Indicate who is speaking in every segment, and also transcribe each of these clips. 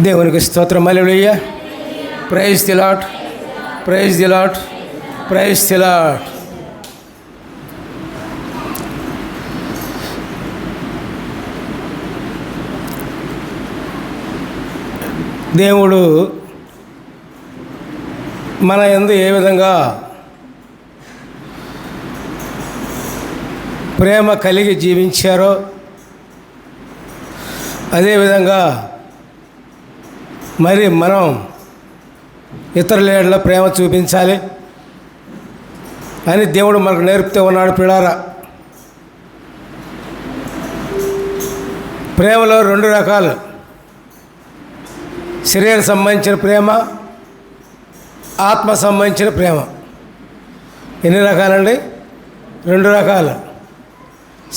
Speaker 1: దేవునికి స్తోత్రం. హల్లెలూయా. Praise the Lord, praise the Lord, praise the Lord. దేవుడు మన యందు ఏ విధంగా ప్రేమ కలిగి జీవించారో అదేవిధంగా మరి మనం ఇతరుల ఏడల ప్రేమ చూపించాలి అని దేవుడు మనకు నేర్పుతూ ఉన్నాడు. పిల్లారా, ప్రేమలో రెండు రకాలు: శరీర సంబంధించిన ప్రేమ, ఆత్మ సంబంధించిన ప్రేమ. ఎన్ని రకాలండి? రెండు రకాలు.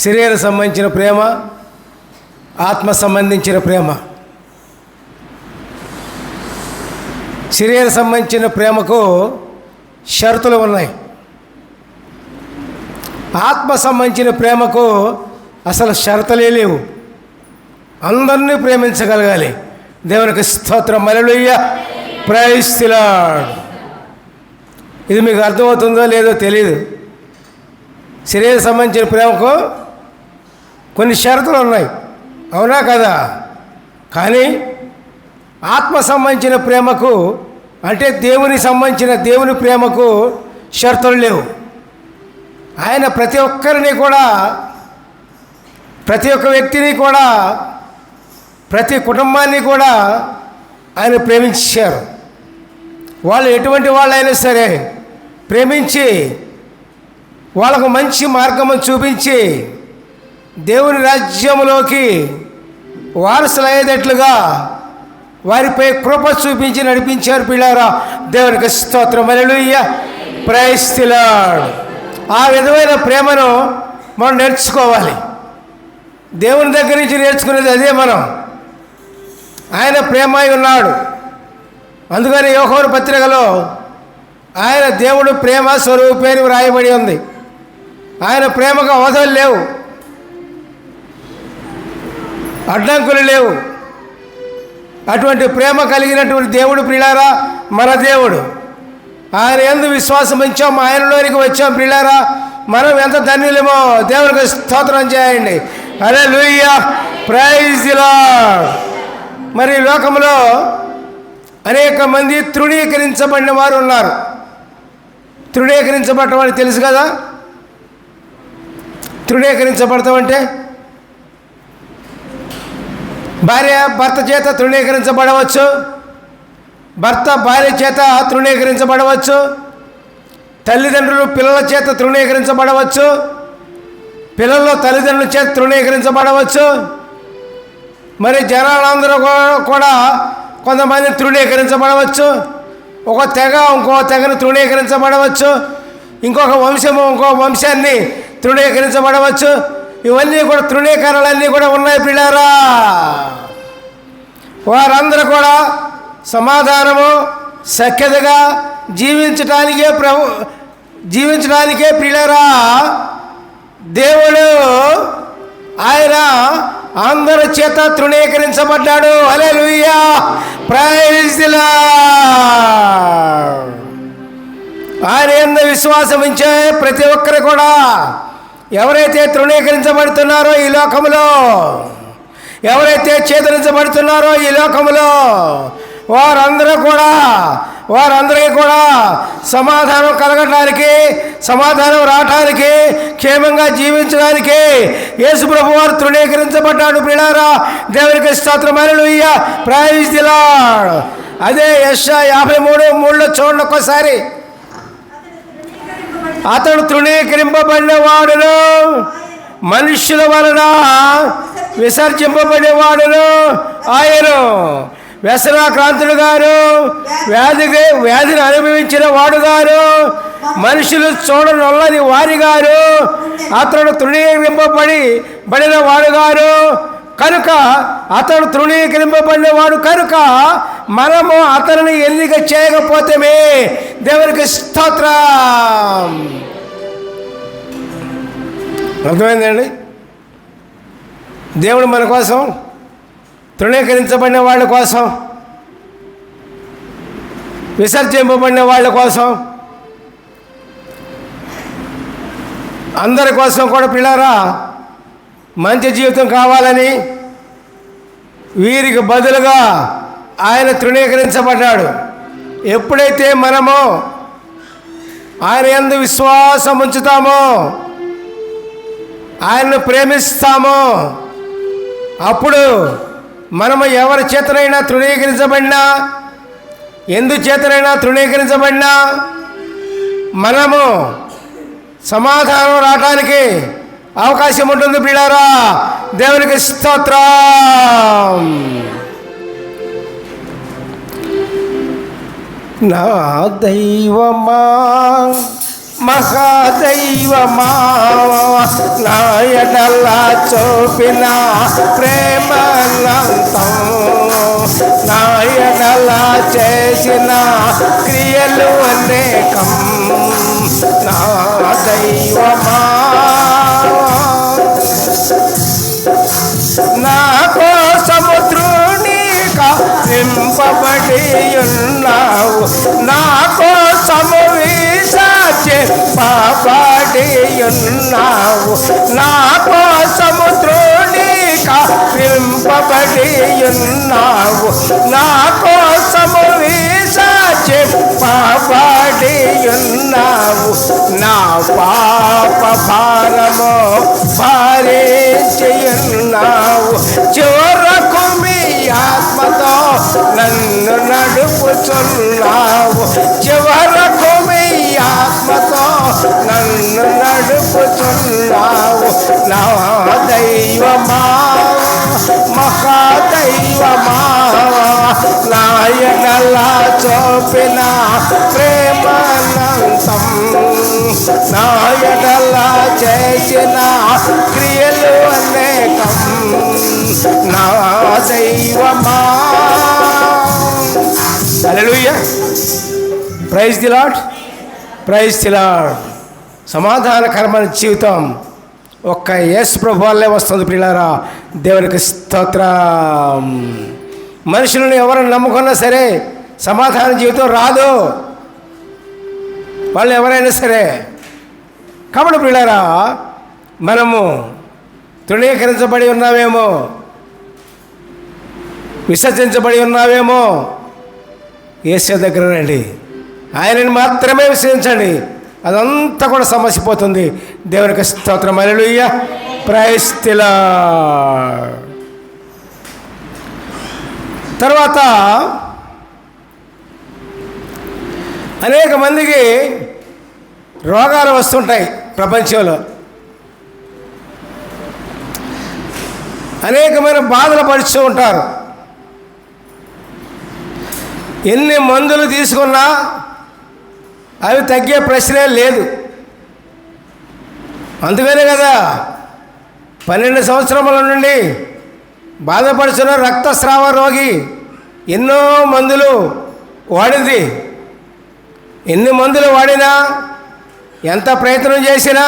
Speaker 1: శరీర సంబంధించిన ప్రేమ, ఆత్మ సంబంధించిన ప్రేమ. శరీర సంబంధించిన ప్రేమకు షరతులు ఉన్నాయి. ఆత్మ సంబంధించిన ప్రేమకు అసలు షరతులే లేవు. అందరినీ ప్రేమించగలగాలి. దేవునికి స్తోత్రం. హల్లెలూయా. Praise the Lord. ఇది మీకు అర్థమవుతుందో లేదో తెలియదు. శరీర సంబంధించిన ప్రేమకు కొన్ని షరతులు ఉన్నాయి, అవునా కదా? కానీ ఆత్మ సంబంధించిన ప్రేమకు, అంటే దేవుని సంబంధించిన దేవుని ప్రేమకు షరతులు లేవు. ఆయన ప్రతి ఒక్కరిని కూడా, ప్రతి ఒక్క వ్యక్తిని కూడా, ప్రతి కుటుంబాన్ని కూడా ఆయన ప్రేమించారు. వాళ్ళు ఎటువంటి వాళ్ళైనా సరే ప్రేమించి వాళ్ళకు మంచి మార్గము చూపించి దేవుని రాజ్యంలోకి వారసులయ్యేటట్లుగా వారిపై కృప చూపించి నడిపించారు. పిల్లారా, దేవునికి స్తోత్రం. హల్లెలూయా. Praise the Lord. ఆ విధమైన ప్రేమను మనం నేర్చుకోవాలి. దేవుని దగ్గర నుంచి నేర్చుకునేది అదే. మనం ఆయన ప్రేమై ఉన్నాడు. అందుకని యోహాను పత్రికలో ఆయన దేవుడు ప్రేమ స్వరూపేని వ్రాయబడి ఉంది. ఆయన ప్రేమకు అవధులు లేవు, అడ్డంకులు లేవు. అటువంటి ప్రేమ కలిగినటువంటి దేవుడు ప్రియులారా మన దేవుడు. ఆయన యందు విశ్వాసం ఉంచాం, ఆయనలోనికి వచ్చాం. ప్రియులారా, మనం ఎంత ధన్యులమో దేవునికి స్తోత్రం చేయండి. హల్లెలూయా. Praise the Lord. మరి లోకంలో అనేక మంది తృణీకరించబడిన వారు ఉన్నారు. తృణీకరించబడటం అని తెలుసు కదా? తృణీకరించబడతాం అంటే భార్య భర్త చేత తృణీకరించబడవచ్చు, భర్త భార్య చేత తృణీకరించబడవచ్చు, తల్లిదండ్రులు పిల్లల చేత తృణీకరించబడవచ్చు, పిల్లలు తల్లిదండ్రుల చేత తృణీకరించబడవచ్చు. మరి జనాలందరూ కూడా కొంతమంది తృణీకరించబడవచ్చు. ఒక తెగ ఇంకో తెగను తృణీకరించబడవచ్చు, ఇంకొక వంశము ఇంకో వంశాన్ని తృణీకరించబడవచ్చు. ఇవన్నీ కూడా తృణీకరణలన్నీ కూడా ఉన్నాయి. పిల్లారా, వారందరూ కూడా సమాధానము సఖ్యతగా జీవించడానికే పిల్లారా దేవుడు ఆయన అందరి చేత తృణీకరించబడ్డాడు. హల్లెలూయా. Praise the Lord. ఆయన యందు విశ్వాసం ఉంచే ప్రతి ఒక్కరు కూడా ఎవరైతే తృణీకరించబడుతున్నారో ఈ లోకంలో, ఎవరైతే చేతరించబడుతున్నారో ఈ లోకంలో, వారందరికీ కూడా సమాధానం కలగడానికి, సమాధానం రావడానికి, క్షేమంగా జీవించడానికి యేసు ప్రభువు వారు తృణీకరించబడ్డాడు. ప్రియులారా, దేవునికి స్తోత్రం. హల్లెలూయా. Praise the Lord. అదే యెషయా 53:3 చూడండి ఒక్కసారి. అతడు తృణీకరింపబడిన వాడును, మనుష్యుల వలన విసర్జింపబడినవాడును ఆయన. వ్యసనాక్రాంతుడు గారు, వ్యాధిని అనుభవించిన వాడు గారు, మనుషులు చూడనొల్లని వారి గారు, అతడు తృణీకరింపబడిన వాడు గారు కనుక, అతడు తృణీకరింపబడిన వాడు కనుక మనము అతనిని ఎన్నిక చేయకపోతేమే. దేవునికి స్తోత్రం. అర్థమైందండి? దేవుడు మన కోసం తృణీకరించబడిన వాళ్ళ కోసం విసర్జింపబడిన వాళ్ళ కోసం, అందరి కోసం కూడా పిల్లారా మంచి జీవితం కావాలని వీరికి బదులుగా ఆయన తృణీకరించబడ్డాడు. ఎప్పుడైతే మనము ఆయన యందు విశ్వాసం ఉంచుతామో, ఆయన్ను ప్రేమిస్తామో, అప్పుడు మనము ఎవరి చేతనైనా తృణీకరించబడినా, ఎందుచేతనైనా తృణీకరించబడినా మనము సమాధానం రావడానికి అవకాశం ఉంటుంది పిల్లారా. దేవునికి స్తోత్రం. నా దైవమా మహాదైవమా, నా ఎడల చూపిన ప్రేమనంతం, నా ఎడల చేసిన క్రియలు అనేకం. నా దైవమా నా కోసము తృణీకరింపబడి ఉన్నావు, నా కోసము విసర్జింపబడి ఉన్నావు, నా కోసము తృణీకరింపబడి ఉన్నావు, నా కోసము విసర్జింపబడి ఉన్నావు. నా పాప భారము భరించి ఉన్నావు, చివరకు మీ ఆత్మతో నన్ను నడుపుచున్నావు, చివరకు మీ ఆత్మతో నన్ను నడుపుచున్నావు. నా దైవమా మహాదైవమా, నా ఎడల చూపిన ప్రేమనంతం, నా ఎడల చేసిన క్రియలు అనేకం. నా దైవమా. హల్లెలూయా. Praise the Lord, praise the Lord. సమాధానకరమైన జీవితం ఒక్క యేసు ప్రభు వల్లే వస్తుంది పిల్లారా. దేవునికి స్తోత్రం. మనుషులను ఎవరిని నమ్ముకున్నా సరే సమాధాన జీవితం రాదు, వాళ్ళు ఎవరైనా సరే. కాబట్టి పిల్లారా, మనము తృణీకరించబడి ఉన్నావేమో, విసర్జించబడి ఉన్నావేమో, యేసు దగ్గర రండి, ఆయనని మాత్రమే విశ్వసించండి, అదంతా కూడా సమసిపోతుంది. దేవునికి స్తోత్రం. హల్లెలూయా. Praise the Lord. తర్వాత అనేక మందికి రోగాలు వస్తుంటాయి ప్రపంచంలో, అనేకమైన బాధలు పడుతూ ఉంటారు. ఎన్ని మందులు తీసుకున్నా అవి తగ్గే ప్రశ్నే లేదు. అందుకనే కదా 12 సంవత్సరముల నుండి బాధపడుతున్న రక్తస్రావ రోగి ఎన్నో మందులు వాడింది. ఎన్ని మందులు వాడినా, ఎంత ప్రయత్నం చేసినా,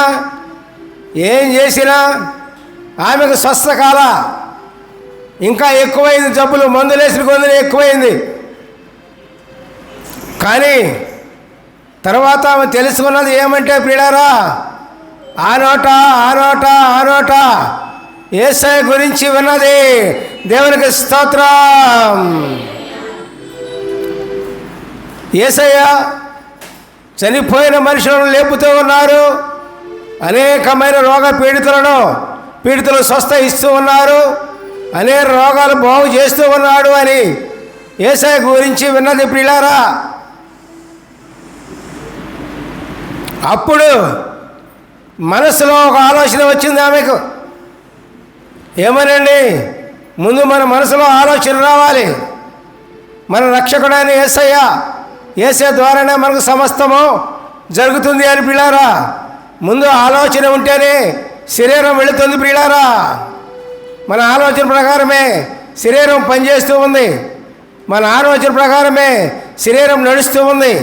Speaker 1: ఏం చేసినా ఆమెకు స్వస్థ కాల. ఇంకా ఎక్కువైంది జబ్బులు, మందులు వేసిన కొందులు ఎక్కువైంది. కానీ తర్వాత ఆమె తెలుసుకున్నది ఏమంటే ప్రియులారా, ఆ నోట యేసయ్య గురించి విన్నది. దేవునికి స్తోత్రం. యేసయ్య చనిపోయిన మనుషులను లేపుతూ ఉన్నారు, అనేకమైన రోగ పీడితులు స్వస్థ ఇస్తూ ఉన్నారు, అనేక రోగాలు బాగు చేస్తూ ఉన్నాడు అని యేసయ్య గురించి విన్నది ప్రియులారా. అప్పుడు మనసులో ఒక ఆలోచన వచ్చింది ఆమెకు. ఏమనండి, ముందు మన మనసులో ఆలోచన రావాలి. మన రక్షకుడైన యేసయ్య ద్వారానే మనకు సమస్తము జరుగుతుంది అని ప్రియులారా. ముందు ఆలోచన ఉంటేనే శరీరం వెళుతుంది ప్రియులారా. మన ఆలోచన ప్రకారమే శరీరం పనిచేస్తూ ఉంది, మన ఆలోచన ప్రకారమే శరీరం నడుస్తూ ఉంది.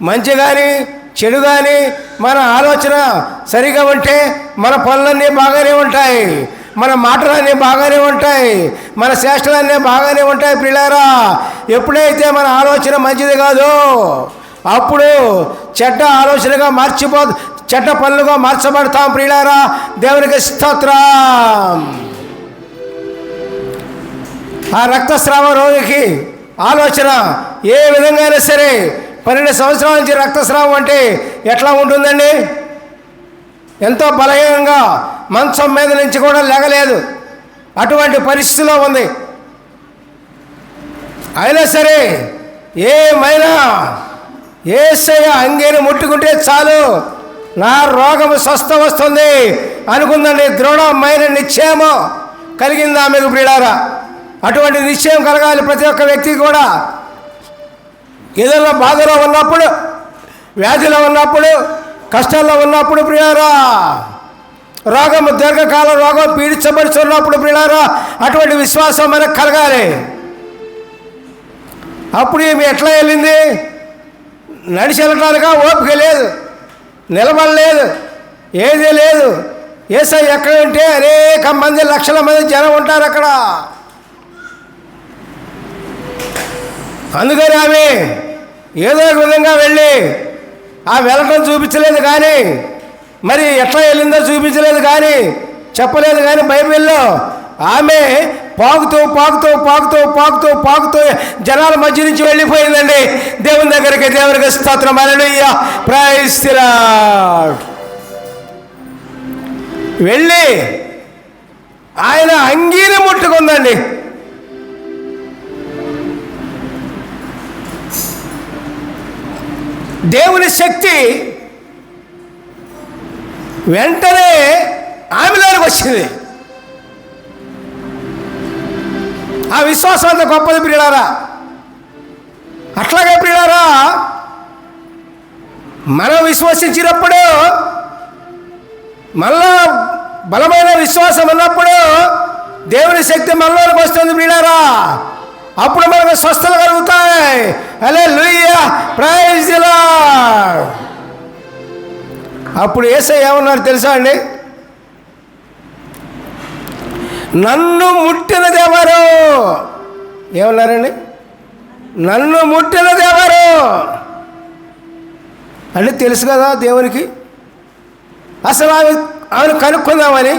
Speaker 1: మంచి కానీ చెడు కానీ మన ఆలోచన సరిగా ఉంటే మన పనులన్నీ బాగానే ఉంటాయి. మన మాటలన్నీ బాగానే ఉంటాయి, మన చేష్టలన్నీ బాగానే ఉంటాయి ప్రియులారా. ఎప్పుడైతే మన ఆలోచన మంచిది కాదో అప్పుడు చెడ్డ ఆలోచనగా చెడ్డ పనులుగా మార్చబడతాం ప్రియులారా. దేవునికి స్తోత్రం. ఆ రక్తస్రావ రోగికి ఆలోచన ఏ విధంగా అయినా సరే 12 సంవత్సరాల నుంచి రక్తస్రావం అంటే ఎట్లా ఉంటుందండి? ఎంతో బలహీనంగా మంచం మీద నుంచి కూడా లేగలేదు, అటువంటి పరిస్థితిలో ఉంది. అయినా సరే ఏమైనా యేసయ్య అంగీని ముట్టుకుంటే చాలు నా రోగము స్వస్థ వస్తుంది అనుకుందండి. దృఢమైన నిశ్చయము కలిగింది ఆమెకు ప్రియులారా. అటువంటి నిశ్చయం కలగాలి ప్రతి ఒక్క వ్యక్తికి కూడా. ఏదైనా బాధలో ఉన్నప్పుడు, వ్యాధిలో ఉన్నప్పుడు, కష్టాల్లో ఉన్నప్పుడు ప్రియులారా, రోగము దీర్ఘకాల రోగం పీడించబడుతున్నప్పుడు ప్రియులారా, అటువంటి విశ్వాసం మనకు కలగాలి. అప్పుడు ఈమె ఎట్లా వెళ్ళింది? నడిచి వెళ్ళటానికా ఓపిక లేదు, నిలబడలేదు, ఏదీ లేదు. యేసయ్య ఎక్కడ ఉంటే అనేక మంది, లక్షల మంది జనం ఉంటారు అక్కడ. అందుకని ఆమె ఏదో ఒక విధంగా వెళ్ళి ఆ వెళ్ళటం చూపించలేదు, కానీ మరి ఎట్లా వెళ్ళిందో చూపించలేదు, కానీ చెప్పలేదు. కానీ బైబిల్లో ఆమె పాకుతూ పాకుతూ పాకుతూ పాకుతూ పాకుతూ జనాల మధ్య నుంచి వెళ్ళిపోయిందండి దేవుని దగ్గరికి. దేవునికి స్తోత్రం. హల్లెలూయా, ప్రైజ్ ది లార్డ్. వెళ్ళి ఆయన అంగీని ముట్టుకుందండి. దేవుని శక్తి వెంటనే ఆమెలోకి వచ్చింది. ఆ విశ్వాసం అంత గొప్పది ప్రియులారా. అట్లాగే ప్రియులారా, మనం విశ్వసించినప్పుడు, మళ్ళా బలమైన విశ్వాసం ఉన్నప్పుడు దేవుని శక్తి మనలోకి వస్తుంది ప్రియులారా. అప్పుడు మనకు స్వస్థలు కలుగుతాయి. హల్లెలూయా, ప్రైజ్ ది లార్డ్. అప్పుడు యేసయ్య ఏమన్నారు తెలుసా అండి? నన్ను ముట్టినది ఎవరు? ఏమన్నారండి? నన్ను ముట్టినది ఎవరు అంటే తెలుసు కదా దేవునికి. అసలు ఆమెను కనుక్కుందామని,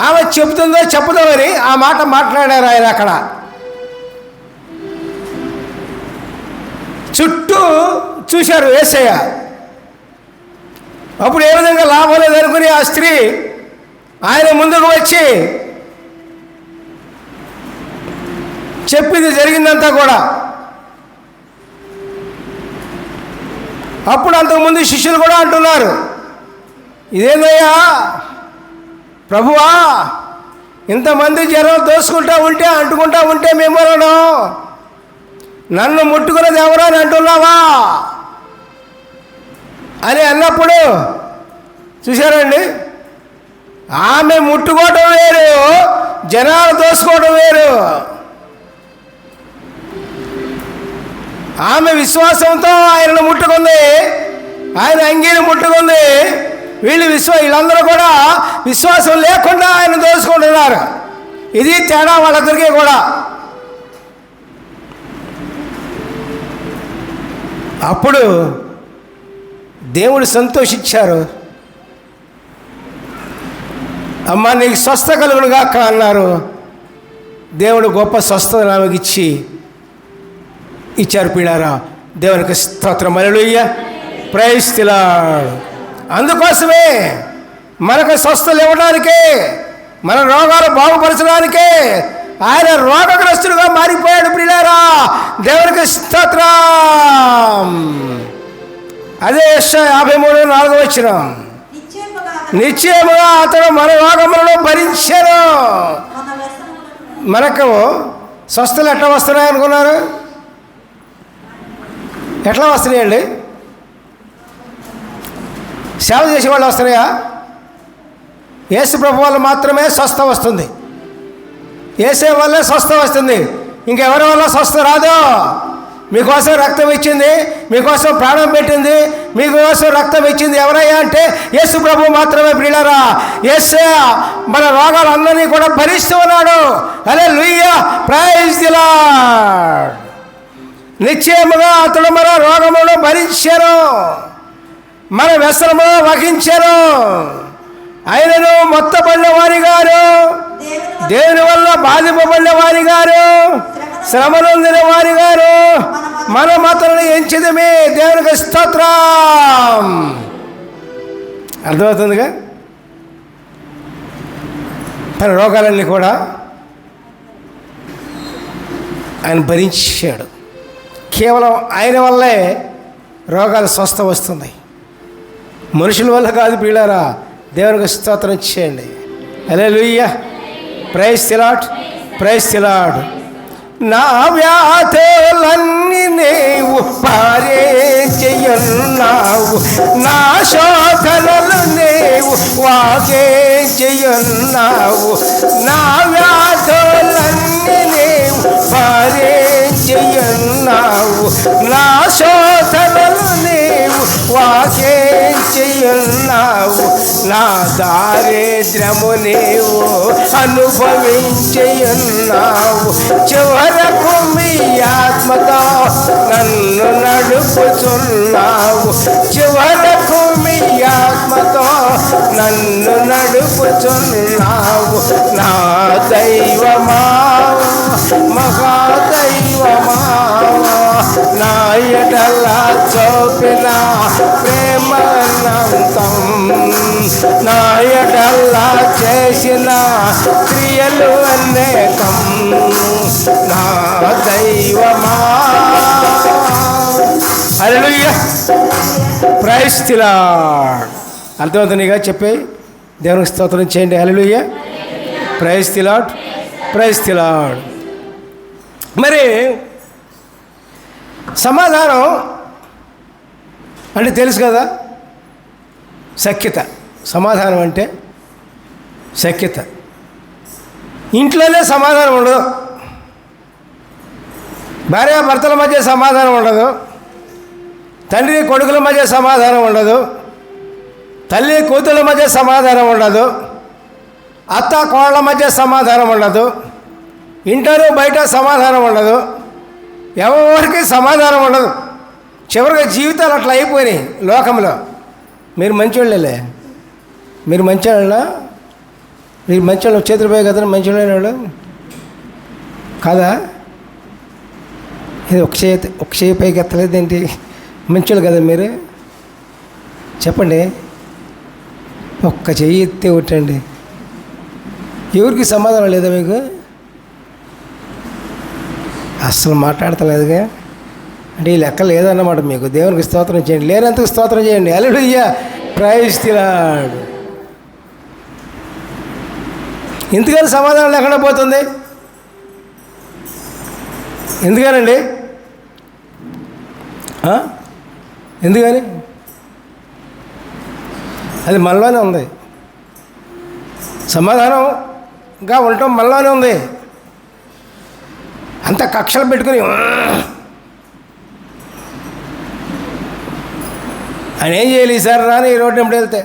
Speaker 1: ఆమె చెబుతుందో చెప్పుదామని ఆ మాట మాట్లాడారు ఆయన. అక్కడ చుట్టూ చూశారు యేసయ్య. అప్పుడు ఏ విధంగా లాభం లేదనుకుని ఆ స్త్రీ ఆయన ముందుకు వచ్చి చెప్పింది జరిగిందంతా కూడా. అప్పుడు అంతకుముందు శిష్యులు కూడా అంటున్నారు, ఇదేందయ్యా ప్రభువా, ఇంతమంది జనం దోసుకుంటూ ఉంటే, అంటుకుంటూ ఉంటే మేమోనో నన్ను ముట్టుకున్నది ఎవరో అని అంటున్నావా అని అన్నప్పుడు చూశారండి, ఆమె ముట్టుకోవటం వేరు, జనాలు దోసుకోవడం వేరు. ఆమె విశ్వాసంతో ఆయనను ముట్టుకుంది, ఆయన అంగీని ముట్టుకుంది. వీళ్ళందరూ కూడా విశ్వాసం లేకుండా ఆయన దోసుకుంటున్నారు. ఇది తేడా వాళ్ళందరికీ కూడా. అప్పుడు దేవుడు సంతోషించారు. అమ్మా నీకు స్వస్థ కలుగును గాక అన్నారు. దేవుడు గొప్ప స్వస్థత ఆమెకి ఇచ్చారు పిల్లారా. దేవునికి స్తోత్రం. హల్లెలూయా, ప్రైజ్ ది లార్డ్. అందుకోసమే మనకు స్వస్థలు ఇవ్వడానికే, మన రోగాలు బాగుపరచడానికే ఆయన రోగగ్రస్తుడుగా మారిపోయాడు ప్రియులారా. దేవునికి స్తోత్రం. అదే యెషయా 53:4 నిశ్చయముగా అతడు మన రోగములను భరించాను. మనకు స్వస్థలు ఎట్లా వస్తున్నాయి అనుకున్నారు? ఎట్లా వస్తున్నాయండి? సేవ చేసే వాళ్ళు వస్తున్నాయా? యేసు ప్రభు వల్ల మాత్రమే స్వస్థ వస్తుంది. యేసే వల్లే స్వస్థ వస్తుంది, ఇంకెవరి వల్ల స్వస్థ రాదు. మీకోసం రక్తం ఇచ్చింది, మీకోసం ప్రాణం పెట్టింది, మీకోసం రక్తం ఇచ్చింది ఎవరయ్యా అంటే యేసు ప్రభు మాత్రమే. ప్రియులారా, యేసయ్య మన రోగాలందరినీ కూడా భరిస్తూ ఉన్నాడు. హల్లెలూయా, ప్రైజ్ ది లార్డ్. నిశ్చయముగా అతడు మన రోగములను భరించారు, మన వ్యసనములను వహించారు. ఆయనను మొత్తబడిన వారి గారు, దేవుని వల్ల బాధింపబడిన వారి గారు, శ్రమనొందిన వారి గారు మన మాత్రమే ఎంచిదమే. దేవునికి స్తోత్రం. అర్థమవుతుందిగా? తన రోగాలన్నీ కూడా ఆయన భరించాడు. కేవలం ఆయన వల్లే రోగాలు స్వస్థ వస్తుంది, మనుషుల వల్ల కాదు. ప్రియులారా, దేవునికి స్తోత్రం చేయండి. హల్లెలూయా, praise the Lord, praise the Lord. నా వ్యాధులన్నీ నీవు పారేయన్నావు, నా శోధనలు నీవు వాగేయన్నావు. నా వ్యాధులన్నీ నీవు పారేయన్నావు, నా శోధనలు నీవు వాగేయన్నావు. నా దారిద్ర్యము నీవు అనుభవించన్నావు. చివరకు మీ ఆత్మతో నన్ను నడుపుచున్నావు. చివరకు మీ ఆత్మతో నన్ను నడుపుచున్నావు. నా దైవమా, మహాదైవమా, నా ఎడల చూపిన ప్రేమనంతం, నా ఎడల చేసిన క్రియలు అనేకం. నా దైవమా. హల్లెలూయా, ప్రైజ్ ది లార్డ్. అర్థమవుతుందిగా? చెప్పే దేవునికి స్తోత్రం చేయండి. హల్లెలూయా, praise the Lord, praise the Lord. మరి సమాధానం అంటే తెలుసు కదా, సఖ్యత. సమాధానం అంటే సఖ్యత. ఇంట్లోనే సమాధానం ఉండదు, భార్యాభర్తల మధ్య సమాధానం ఉండదు, తండ్రి కొడుకుల మధ్య సమాధానం ఉండదు, తల్లి కూతుళ్ళ మధ్య సమాధానం ఉండదు, అత్త కోళ్ళ మధ్య సమాధానం ఉండదు, ఇంటరు బయట సమాధానం ఉండదు, ఎవరికి సమాధానం ఉండదు. చివరిగా జీవితాలు అట్లా అయిపోయినాయి లోకంలో. మీరు మంచివాళ్ళే, మీరు మంచివాళ్ళ, మీరు మంచివాళ్ళు చేతులు పోయి కదా మంచివాళ్ళైన వాళ్ళు కాదా? ఇది ఒక చేయి పైకి ఎత్తలేదు ఏంటి? మంచివాళ్ళు కదా మీరు? చెప్పండి, ఒక్క చెయ్యి ఎత్తే కొట్టండి. ఎవరికి సమాధానం లేదా మీకు? అస్సలు మాట్లాడతలేదుగా అంటే ఈ లెక్క లేదన్నమాట మీకు. దేవునికి స్తోత్రం చేయండి, లేనందుకు స్తోత్రం చేయండి. హల్లెలూయా, ప్రైజ్ ది లార్డ్. ఎందుకని సమాధానం లేకుండా పోతుంది? ఎందుకనండి? ఎందుకని? అది మనలోనే ఉంది. సమాధానంగా ఉండటం మనలోనే ఉంది. అంత కక్షలు పెట్టుకుని ఆయన ఏం చేయాలి? ఈసారి రాని, ఈ రోడ్డు ఎప్పుడు వెళ్తే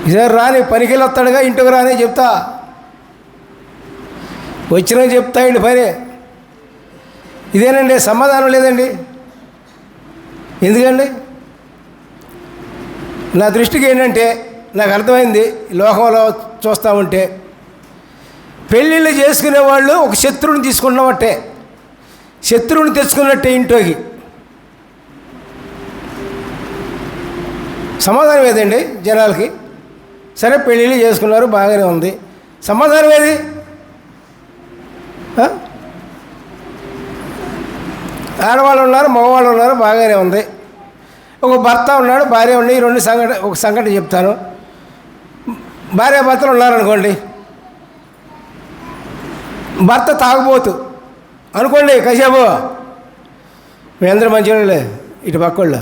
Speaker 1: ఈసారి రాని, పనికి వెళ్ళి వస్తాడుగా, ఇంటికి రాని చెప్తా, వచ్చినా చెప్తా ఇంటి పని. ఇదేనండి సమాధానం లేదండి. ఎందుకండి? నా దృష్టికి ఏంటంటే నాకు అర్థమైంది, లోకంలో చూస్తూ ఉంటే పెళ్ళిళ్ళు చేసుకునే వాళ్ళు ఒక శత్రువుని తీసుకున్నట్టే, శత్రువుని తెచ్చుకున్నట్టే ఇంట్లోకి. సమాధానం ఏదండి జనాలకి? సరే పెళ్ళిళ్ళు చేసుకున్నారు, బాగానే ఉంది. సమాధానం ఏది? ఆడవాళ్ళు ఉన్నారు, మగవాళ్ళు ఉన్నారు, బాగానే ఉంది. ఒక భర్త ఉన్నాడు, భార్య ఉండి. ఈ రెండు ఒక సంఘటన చెప్తాను. భార్యాభర్తలు ఉన్నారనుకోండి, భర్త తాగుబోతు అనుకోండి, కాసేపు మీ అందరూ మంచివాళ్ళే, ఇటు పక్కోళ్ళు.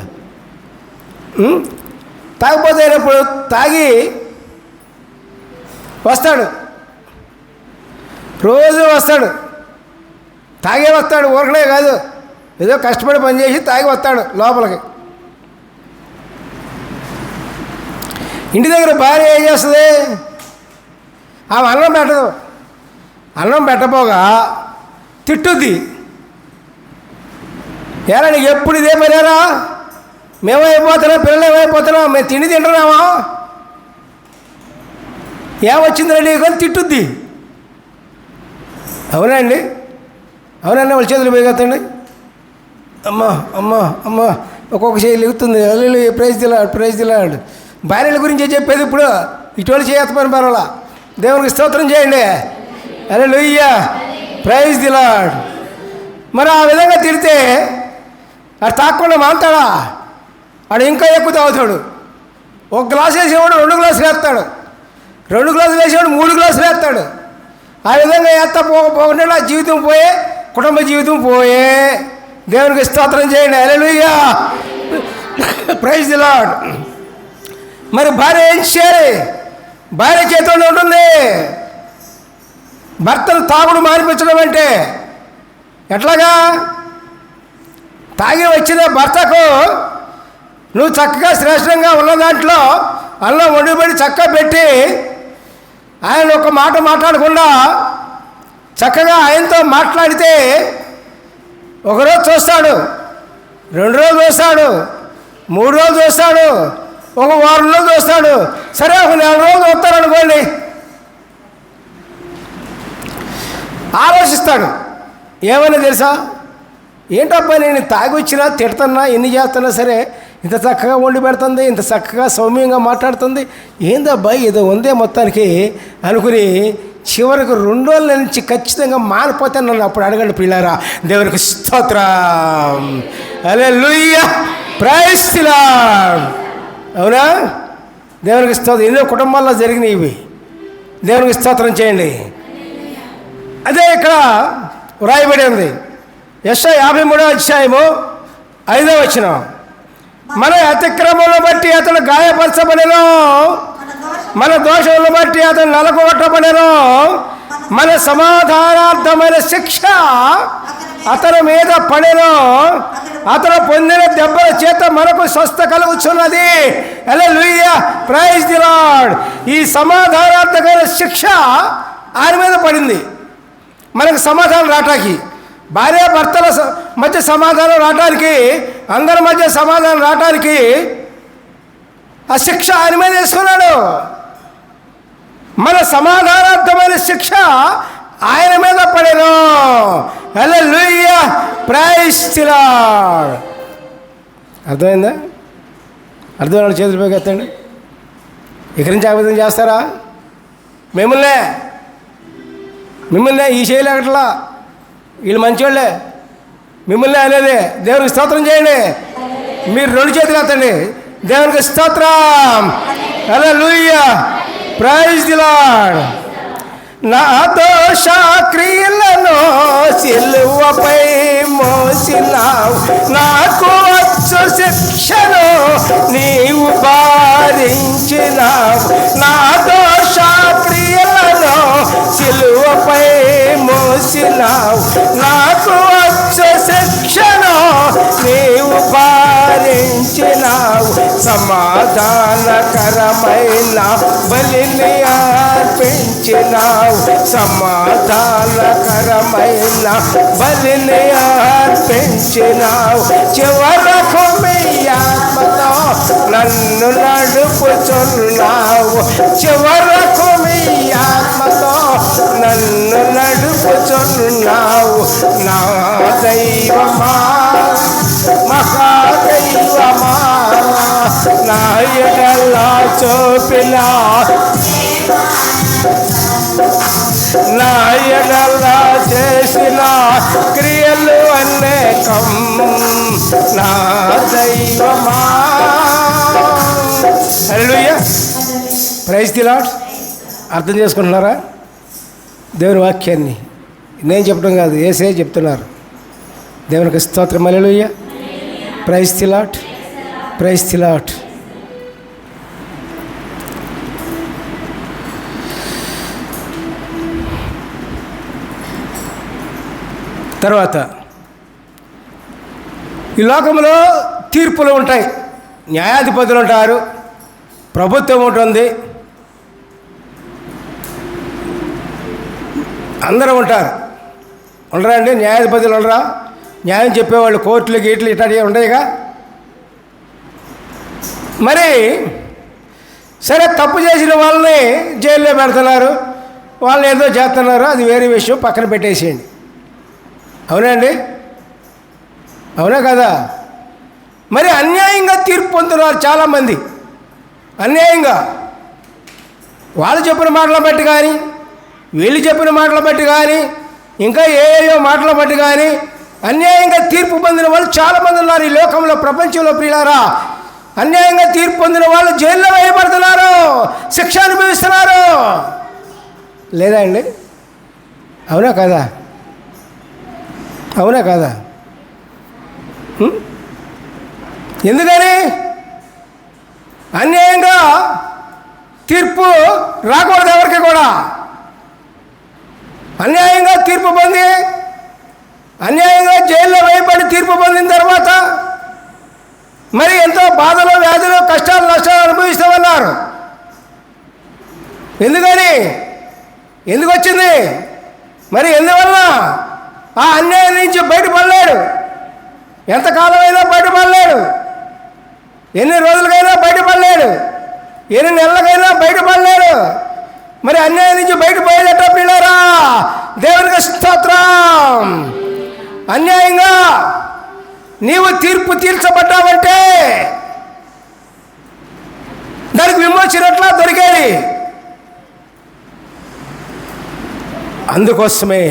Speaker 1: తాగిపోతే అయినప్పుడు తాగి వస్తాడు, రోజు వస్తాడు, తాగే వస్తాడు, ఊరకనే కాదు, ఏదో కష్టపడి పనిచేసి తాగి వస్తాడు లోపలికి. ఇంటి దగ్గర భార్య ఏం చేస్తుంది? ఆమె అన్నం పెట్టదు. అన్నం పెట్టపోగా తిట్టుద్ది. ఏరా నీకు ఎప్పుడు ఇదే పనేరా, మేమైపోతున్నాం, పిల్లలు ఏమైపోతున్నాం, మేము తిండి తింటున్నామా, ఏమొచ్చిందిరా నీకు అని తిట్టుద్ది. అవునండి, అవునండి, వాళ్ళ చేతులు పోయిగతండి. అమ్మా అమ్మా అమ్మా ఒక్కొక్క చేయి లెగుతుంది. అల్లు ప్రైజ్ దిలాడు. భార్యల గురించే చెప్పేది ఇప్పుడు. ఇటువంటి చేయత్తమని పర్వాలా. దేవునికి స్తోత్రం చేయండి. హల్లెలూయా, ప్రైజ్ దిలాడ్. మరి ఆ విధంగా తిడితే అది తాగకుండా మాంతాడా? ఆడు ఇంకా ఎక్కువ తాగుతాడు. ఒక గ్లాసు వేసేవాడు 2 గ్లాసులు వేస్తాడు, 2 గ్లాసులు వేసేవాడు 3 గ్లాసులు వేస్తాడు. ఆ విధంగా వేస్తా పోకుండా నా జీవితం పోయే, కుటుంబ జీవితం పోయే. దేవునికి స్తోత్రం చేయండి. హల్లెలూయా, ప్రైజ్ ది లార్డ్. మరి భార్య ఏం చేయాలి? భార్య చేతిలో ఉంటుంది. భర్తను తాగుడు మానిపించడం అంటే ఎట్లాగా? తాగి వచ్చిన భర్తకు నువ్వు చక్కగా శ్రేష్టంగా ఉన్న దాంట్లో అన్నం వండిబడి చక్కగా పెట్టి ఆయన ఒక మాట మాట్లాడకుండా చక్కగా ఆయనతో మాట్లాడితే ఒకరోజు చూస్తాడు, 2 రోజులు చూస్తాడు, 3 రోజులు చూస్తాడు, ఒక వారంలో చూస్తాడు. సరే ఒక 4 రోజులు వస్తారనుకోండి, ఆలోచిస్తాడు. ఏమని తెలుసా? ఏంటబ్బా నేను తాగి వచ్చినా తిడుతున్నా, ఎన్ని చేస్తున్నా సరే ఇంత చక్కగా వండి పెడుతుంది, ఇంత చక్కగా సౌమ్యంగా మాట్లాడుతుంది, ఏందబ్బా ఏదో ఉందే మొత్తానికి అనుకుని చివరికి 2 రోజుల నుంచి ఖచ్చితంగా మానిపోతే నన్ను అప్పుడు అడగండి పిల్లారా. దేవునికి స్తోత్రం. హల్లెలూయా, ప్రైజ్ ది లార్డ్. అవునా? దేవునికి స్తోత్రం. ఎన్నో కుటుంబాల్లో జరిగినాయి ఇవి. దేవునికి స్తోత్రం చేయండి. అదే ఇక్కడ వ్రాయబడి ఉంది. యెషయా 53వ అధ్యాయము 5వ వచనం. మన అతిక్రమములను బట్టి అతను గాయపరచబడెను, మన దోషములను బట్టి అతను నలగొట్టబడెను, మన సమాధానార్థమైన శిక్ష అతని మీద పడెను, అతను పొందిన దెబ్బల చేత మనకు స్వస్థ కలుగుచున్నది. హల్లెలూయా, ప్రైజ్ ది లార్డ్. ఈ సమాధానార్థమైన శిక్ష ఆయన మీద పడింది. మనకు సమాధానం రావటానికి, భార్య భర్తల మధ్య సమాధానం రావటానికి, అందరి మధ్య సమాధానం రావటానికి ఆ శిక్ష ఆయన మీద వేసుకున్నాడు. మన సమాధానార్థమైన శిక్ష ఆయన మీద పడెను. హల్లెలూయా, ప్రైజ్ ది లార్డ్. అర్థమైందా? అర్థమైన చేతులు పైకి ఎత్తండి. ఇక్కడి నుంచి ఆవేదన చేస్తారా? మిమ్మల్నే ఈ చేయలేకట్లా, వీళ్ళు మంచివాళ్ళే, మిమ్మల్ని అనేది. దేవునికి స్తోత్రం చేయండి. మీరు 2 చేతులు ఎత్తండి. దేవునికి స్తోత్రం. హల్లెలూయా, ప్రైజ్ ది లార్డ్. నా దోష క్రియలను సిలువపై మోసినావు, నాకు వచ్చు శిక్షను నీవు భరించినావు. నా దోష క్రియలను సిలువపై మోసినావు, నాకు వచ్చు శిక్షను నీవు భరించినావు. సమాధానకరమైన బలిని అర్పించినావు, సమాధానకరమైన బలిని అర్పించినావు. చివరకు మీ ఆత్మతో నన్ను నడుపుచున్నావు, చివరకు మీ ఆత్మతో నన్ను నడుపుచున్నావు. నా దైవమా, మహాదైవమా, నా ఎడల చూపిన నా ఎడల చేసిన క్రియలు అనేకం, నా దైవమా. హల్లెలూయా, ప్రైజ్ ది లార్డ్. అర్థం చేసుకుంటున్నారా? దేవుని వాక్యాన్ని నేను చెప్పడం కాదు, యేసే చెప్తున్నారు. దేవునికి స్తోత్రం. హల్లెలూయా, praise the Lord, praise the Lord. తర్వాత ఈ లోకంలో తీర్పులు ఉంటాయి, న్యాయాధిపతులు ఉంటారు, ప్రభుత్వం ఉంటుంది, అందరూ ఉంటారు. ఉండరా అండి? న్యాయాధిపతులు ఉండరా? న్యాయం చెప్పేవాళ్ళు కోర్టులు గీట్లు ఇట్లాంటివి ఉండేగా. మరి సరే, తప్పు చేసిన వాళ్ళని జైల్లో పెడుతున్నారు, వాళ్ళని ఏదో చేస్తున్నారు, అది వేరే విషయం, పక్కన పెట్టేసేయండి. అవునా అండి? అవునా కదా? మరి అన్యాయంగా తీర్పు పొందుతున్నారు చాలామంది. అన్యాయంగా వాళ్ళు చెప్పిన మాటలు బట్టి కానీ, వీళ్ళు చెప్పిన మాటలు బట్టి కానీ, ఇంకా ఏయో మాటలు బట్టి కానీ అన్యాయంగా తీర్పు పొందిన వాళ్ళు చాలామంది ఉన్నారు ఈ లోకంలో, ప్రపంచంలో. ప్రియులారా, అన్యాయంగా తీర్పు పొందిన వాళ్ళు జైల్లో వేయబడుతున్నారు, శిక్ష అనుభవిస్తున్నారు. లేదా అండి? అవునా కదా? అవునా కదా? ఎందుకని? అన్యాయంగా తీర్పు రాకూడదు ఎవరికి కూడా. అన్యాయంగా తీర్పు పొంది, అన్యాయంగా జైల్లో వేయబడి తీర్పు పొందిన తర్వాత మరి ఎంతో బాధలు, వ్యాధులు, కష్టాలు, నష్టాలు అనుభవిస్తామన్నారు. ఎందుకని? ఎందుకు వచ్చింది? మరి ఎందువల్ల? ఆ అన్యాయం నుంచి బయటపడలేడు. ఎంతకాలమైనా బయటపడలేడు, ఎన్ని రోజులకైనా బయటపడలేడు, ఎన్ని నెలలకైనా బయటపడలేడు. మరి అన్యాయం నుంచి బయటపోయేదట పిల్లరా, దేవునికి స్తోత్రం. అన్యాయంగా నీవు తీర్పు తీర్చబడ్డావంటే దానికి విమోచనట్లా దొరికేది. అందుకోసమే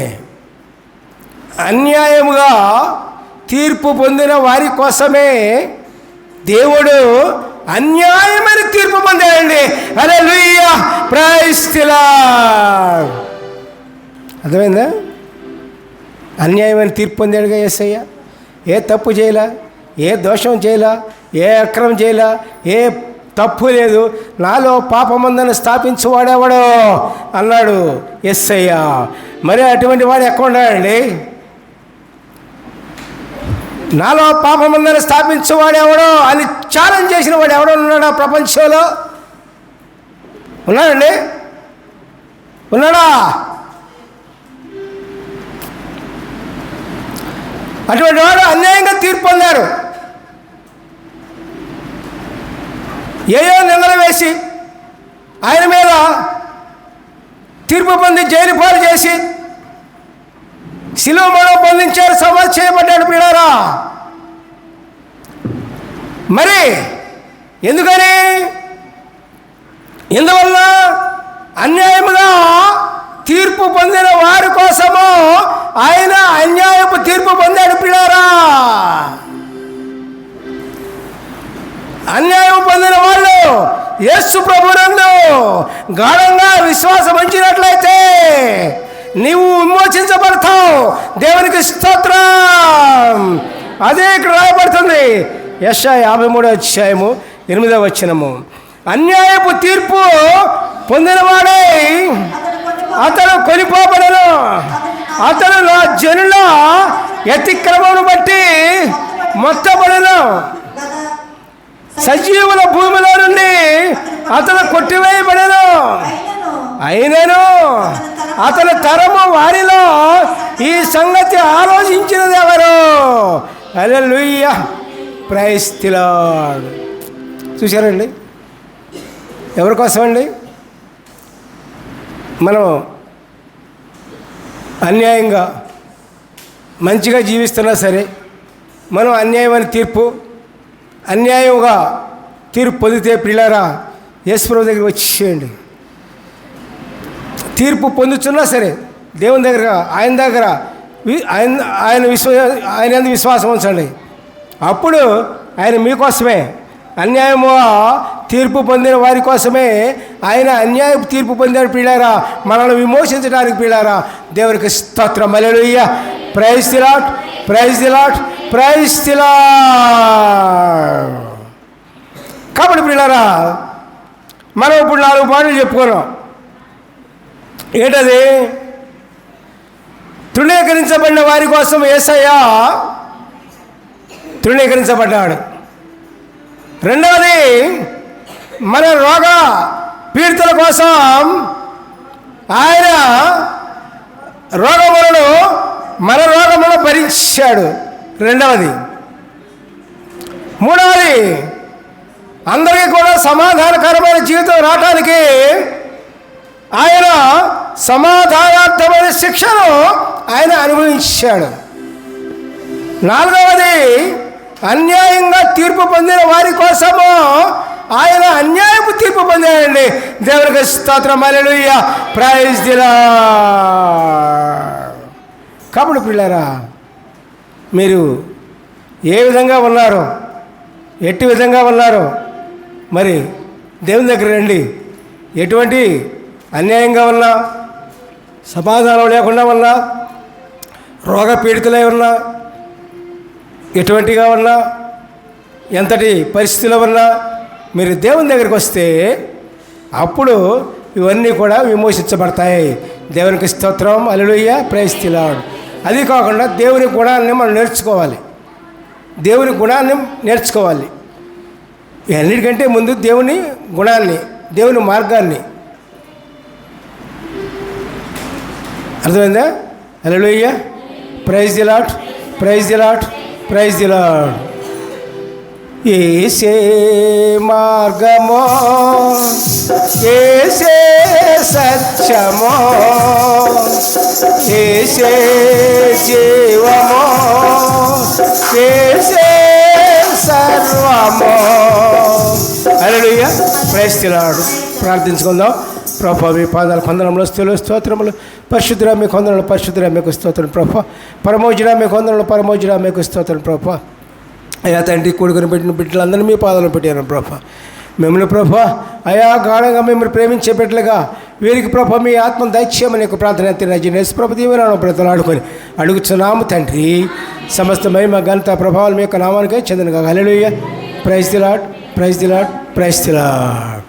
Speaker 1: అన్యాయముగా తీర్పు పొందిన వారి కోసమే దేవుడు అన్యాయమైన తీర్పు పొందాడండి. హల్లెలూయా, ప్రైజ్ ది లార్డ్. అర్థమైందా? అన్యాయమైన తీర్పు పొందాడుగా యేసయ్య. ఏ తప్పు చేయలా, ఏ దోషం చేయలా, ఏ అక్రమం చేయలా, ఏ తప్పు లేదు. నాలో పాపమందని స్థాపించువాడెవడో అన్నాడు యేసయ్య. మరి అటువంటి వాడు ఎక్కడ ఉన్నాడండి? నాలో పాపమందని స్థాపించేవాడెవడో అని ఛాలెంజ్ చేసిన వాడు ఎవడో ఉన్నాడా ప్రపంచంలో? ఉన్నాడండి? ఉన్నాడా? అటువంటి వాడు అన్యాయంగా తీర్పు పొందారు. ఏయో నిందలు వేసి ఆయన మీద తీర్పు పొంది జైలు పాలు చేసి శిలువ మరణం పొందించారు, సమాధి చేయబడ్డాడు. పిల్లారా, మరి ఎందుకని? ఎందువల్ల? అన్యాయముగా తీర్పు పొందిన వారి కోసము ఆయన అన్యాయపు తీర్పు పొందాడు. పిల్లారా, అన్యాయం పొందిన వాళ్ళు యేసు ప్రభువునందు గాఢంగా విశ్వాసం ఉంచినట్లయితే నీవు విమోచించబడతావు. దేవునికి స్తోత్రం. అదే ఇక్కడ రాయబడుతుంది. యెషయా 53:8. అన్యాయపు తీర్పు పొందినవాడే అతను కొనిపోబడను, అతను నా జనుల అతిక్రమమును బట్టి మొత్తబడను, సజీవుల భూమిలో నుండి అతను కొట్టివేయబడను. అయినను అతని తరము వారిలో ఈ సంగతి ఆలోచించినది ఎవరు? హల్లెలూయా, ప్రైజ్ ది లార్డ్. చూశారండి? ఎవరి కోసం అండి? మనం అన్యాయంగా మంచిగా జీవిస్తున్నా సరే, మనం అన్యాయమైన అన్యాయంగా తీర్పు పొందితే పిల్లారా, యేసుప్రభు దగ్గర వచ్చేయండి. తీర్పు పొందుతున్నా సరే దేవుని దగ్గర, ఆయన దగ్గర ఆయన ఎందు విశ్వాసం ఉంచండి. అప్పుడు ఆయన మీకోసమే, అన్యాయముగా తీర్పు పొందిన వారి కోసమే ఆయన అన్యాయపు తీర్పు పొందాడు. పిల్లారా, మనల్ని విమోచించడానికి. పిల్లారా, దేవునికి స్తోత్రం. హల్లెలూయా, praise the Lord, praise the Lord, praise the Lord. కాబట్టి పిల్లారా, మనం ఇప్పుడు 4 పాయింట్లు చెప్పుకున్నాం. ఏంటది? తృణీకరించబడిన వారి కోసం యేసయ్య తృణీకరించబడ్డాడు. రెండవది, మన రోగ పీడితుల కోసం ఆయన మన రోగములను భరించాడు. రెండవది. మూడవది, అందరికీ కూడా సమాధానకరమైన జీవితం రావటానికి ఆయన సమాధానార్థమైన శిక్షను ఆయన అనుభవించాడు. నాలుగవది, అన్యాయంగా తీర్పు పొందిన వారి కోసము ఆయన అన్యాయపు తీర్పు పొందాడండి. దేవునికి స్తోత్రం, హల్లెలూయా, ప్రైజ్ ది లార్డ్. కాబట్టి పిల్లారా, మీరు ఏ విధంగా ఉన్నారో, ఎట్టి విధంగా ఉన్నారో మరి దేవుని దగ్గర రండి. ఎటువంటి అన్యాయంగా ఉన్నా, సమాధానం లేకుండా ఉన్నా, రోగ పీడితులై ఉన్నా, ఎటువంటిగా ఉన్నా, ఎంతటి పరిస్థితిలో ఉన్నా మీరు దేవుని దగ్గరికి వస్తే అప్పుడు ఇవన్నీ కూడా విమోచించబడతాయి. దేవునికి స్తోత్రం, హల్లెలూయా, ప్రైజ్ ది లార్డ్. అది కాకుండా దేవుని గుణాన్ని మనం నేర్చుకోవాలి. దేవుని గుణాన్ని నేర్చుకోవాలి. అన్నిటికంటే ముందు దేవుని గుణాన్ని, దేవుని మార్గాన్ని. అర్థమైందా? హల్లెలూయా, praise the Lord, praise the Lord, praise the Lord. యేసే మార్గమో, యేసే సత్యమో, యేసే జీవమో, యేసే సర్వమో. హల్లెలూయా, ప్రైజ్ ది లార్డ్. ప్రార్థించుకుందాం. ప్రభా, మీ పాదాల కొందరంలో స్తోత్రములు. పరిశుద్ధుడా మీ కొందరంలో, పరిశుద్ధుడా మీకు స్తోత్రం ప్రభా. పరమోజుడా మీ కొందరంలో, పరమోజుడా మీకు స్తోత్రం ప్రభా. అయ్యా తండ్రి, కొడుకుని పెట్టిన బిడ్డలందరినీ మీ పాదాలను పెట్టాను ప్రభా. మిమ్మల్ని ప్రభా అయా గాఢంగా మిమ్మల్ని ప్రేమించే బిడ్డలుగా వీరికి ప్రభా మీ ఆత్మను దయచేయమని యొక్క ప్రార్థన యేసు ప్రభు దీవెనలను బ్రతలాడుకొని అడుగుచున్నాము తండ్రి. సమస్త మహిమ ఘనత ప్రభావాలు మీ యొక్క నామానికే చెందినగా. హల్లెలూయా, praise the Lord, praise the Lord, praise the lord.